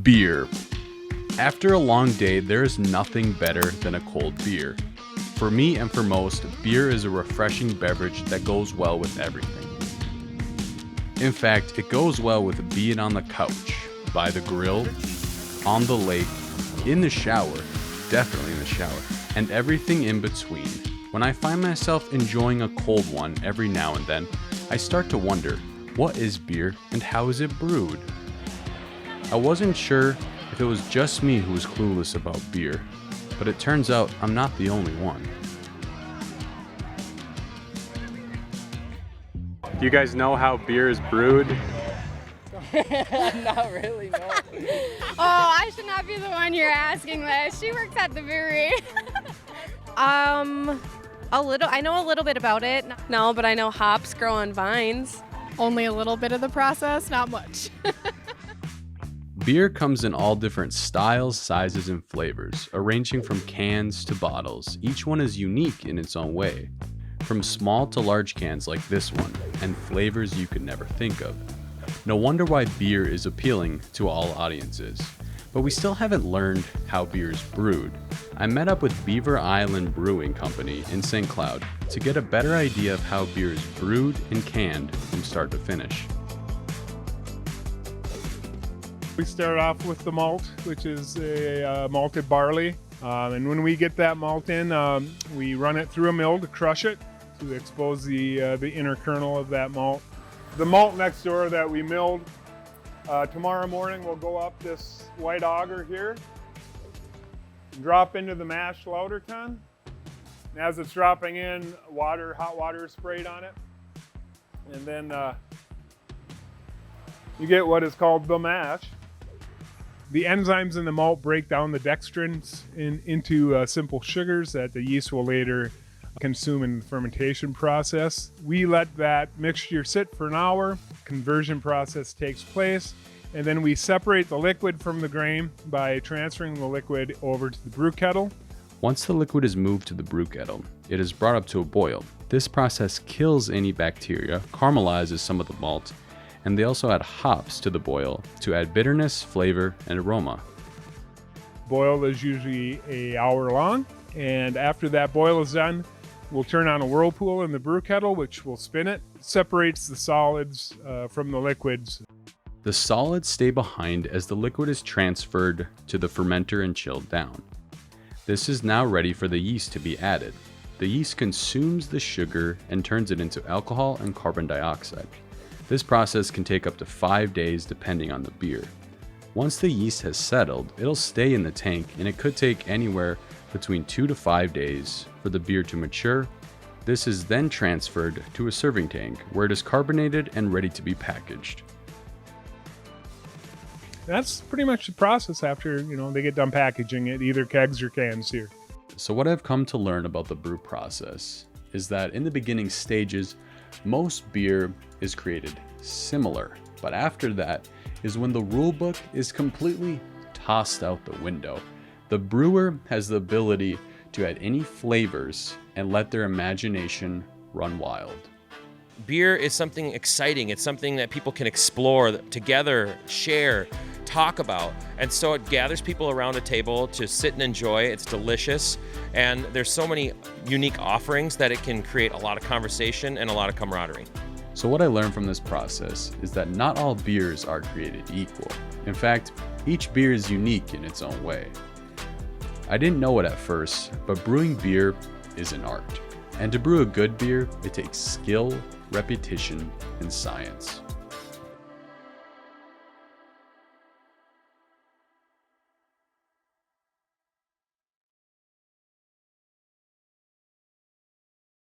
Beer. After a long day, there is nothing better than a cold beer. For me and for most, beer is a refreshing beverage that goes well with everything. In fact, it goes well with being on the couch, by the grill, on the lake, in the shower, definitely in the shower, and everything in between. When I find myself enjoying a cold one every now and then, I start to wonder, what is beer and how is it brewed? I wasn't sure if it was just me who was clueless about beer, but it turns out I'm not the only one. Do you guys know how beer is brewed? Not really, no. Oh, I should not be the one you're asking this. She works at the brewery. A little. I know a little bit about it. No, but I know hops grow on vines. Only a little bit of the process, not much. Beer comes in all different styles, sizes, and flavors, ranging from cans to bottles. Each one is unique in its own way, from small to large cans like this one, and flavors you could never think of. No wonder why beer is appealing to all audiences. But we still haven't learned how beer is brewed. I met up with Beaver Island Brewing Company in St. Cloud to get a better idea of how beer is brewed and canned from start to finish. We start off with the malt, which is a malted barley. And when we get that malt in, we run it through a mill to crush it, to expose the inner kernel of that malt. The malt next door that we milled, tomorrow morning we'll go up this white auger here, drop into the mash lauter tun. And as it's dropping in, hot water is sprayed on it. And then you get what is called the mash. The enzymes in the malt break down the dextrins into simple sugars that the yeast will later consume in the fermentation process. We let that mixture sit for an hour, conversion process takes place, and then we separate the liquid from the grain by transferring the liquid over to the brew kettle. Once the liquid is moved to the brew kettle, it is brought up to a boil. This process kills any bacteria, caramelizes some of the malt, and they also add hops to the boil to add bitterness, flavor, and aroma. Boil is usually an hour long, and after that boil is done, we'll turn on a whirlpool in the brew kettle, which will spin it. It separates the solids from the liquids. The solids stay behind as the liquid is transferred to the fermenter and chilled down. This is now ready for the yeast to be added. The yeast consumes the sugar and turns it into alcohol and carbon dioxide. This process can take up to 5 days depending on the beer. Once the yeast has settled, it'll stay in the tank and it could take anywhere between 2 to 5 days for the beer to mature. This is then transferred to a serving tank where it is carbonated and ready to be packaged. That's pretty much the process after they get done packaging it, either kegs or cans here. So what I've come to learn about the brew process is that in the beginning stages, most beer is created similar, but after that is when the rule book is completely tossed out the window. The brewer has the ability to add any flavors and let their imagination run wild. Beer is something exciting. It's something that people can explore together, share, talk about. And so it gathers people around a table to sit and enjoy. It's delicious. And there's so many unique offerings that it can create a lot of conversation and a lot of camaraderie. So what I learned from this process is that not all beers are created equal. In fact, each beer is unique in its own way. I didn't know it at first, but brewing beer is an art. And to brew a good beer, it takes skill, repetition, and science.